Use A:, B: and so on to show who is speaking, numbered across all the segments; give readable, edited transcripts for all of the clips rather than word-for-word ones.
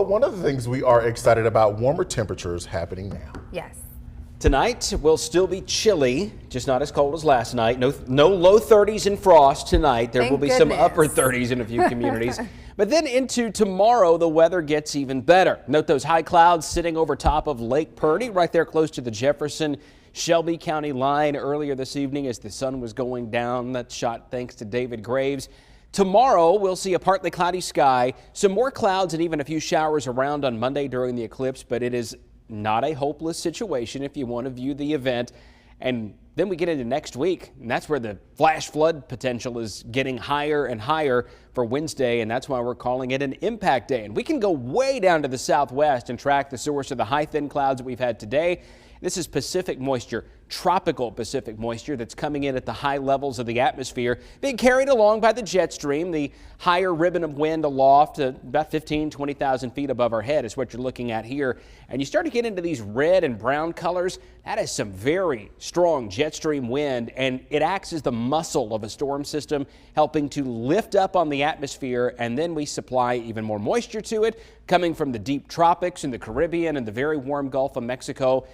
A: Well, one of the things we are excited about, warmer temperatures happening now.
B: Yes.
C: Tonight will still be chilly, just not as cold as last night. No low 30s and frost tonight. There will be some upper 30s in a few communities. But then into tomorrow, the weather gets even better. Note those high clouds sitting over top of Lake Purdy, right there close to the Jefferson Shelby County line earlier this evening as the sun was going down. That shot thanks to David Graves. Tomorrow, we'll see a partly cloudy sky, some more clouds and even a few showers around on Monday during the eclipse, but it is not a hopeless situation if you want to view the event. And then we get into next week, and that's where the flash flood potential is getting higher and higher for Wednesday, and that's why we're calling it an impact day. And we can go way down to the southwest and track the source of the high thin clouds that we've had today. This is Pacific moisture, tropical Pacific moisture that's coming in at the high levels of the atmosphere, being carried along by the jet stream. The higher ribbon of wind aloft about 20,000 feet above our head is what you're looking at here. And you start to get into these red and brown colors. That is some very strong jet stream wind, and it acts as the muscle of a storm system, helping to lift up on the atmosphere, and then we supply even more moisture to it, coming from the deep tropics in the Caribbean and the very warm Gulf of Mexico,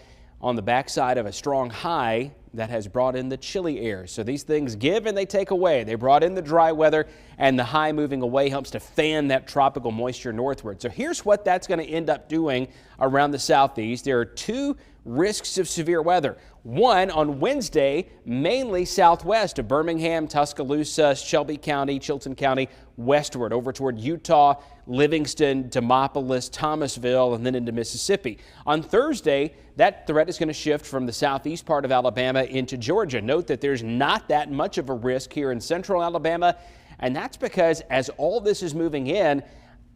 C: on the backside of a strong high that has brought in the chilly air. So these things give and they take away. They brought in the dry weather, and the high moving away helps to fan that tropical moisture northward. So here's what that's going to end up doing around the southeast. There are two risks of severe weather. One on Wednesday, mainly southwest of Birmingham, Tuscaloosa, Shelby County, Chilton County, westward over toward Utah, Livingston, Demopolis, Thomasville, and then into Mississippi. On Thursday, that threat is going to shift from the southeast part of Alabama into Georgia. Note that there's not that much of a risk here in central Alabama, and that's because as all this is moving in,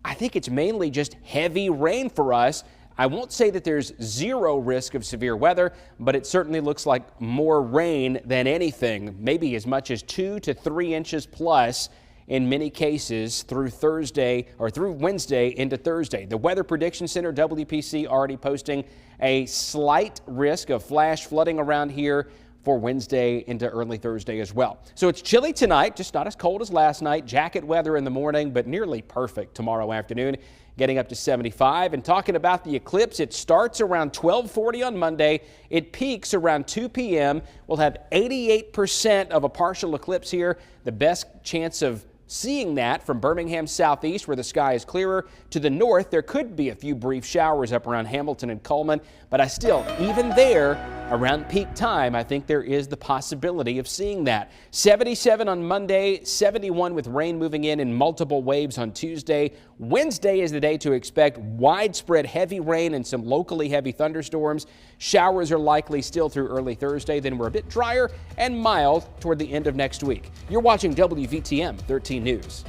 C: I think it's mainly just heavy rain for us. I won't say that there's zero risk of severe weather, but it certainly looks like more rain than anything, maybe as much as 2 to 3 inches plus in many cases through Thursday or through Wednesday into Thursday. The Weather Prediction Center, WPC, already posting a slight risk of flash flooding around here for Wednesday into early Thursday as well. So it's chilly tonight, just not as cold as last night. Jacket weather in the morning, but nearly perfect tomorrow afternoon, getting up to 75. And talking about the eclipse, it starts around 12:40 on Monday. It peaks around 2 p.m. We'll have 88% of a partial eclipse here. The best chance of seeing that from Birmingham southeast, where the sky is clearer. To the north, there could be a few brief showers up around Hamilton and Cullman, but even there, around peak time, I think there is the possibility of seeing that. 77 on Monday, 71 with rain moving in multiple waves on Tuesday. Wednesday is the day to expect widespread heavy rain and some locally heavy thunderstorms. Showers are likely still through early Thursday, then we're a bit drier and mild toward the end of next week. You're watching WVTM 13 News.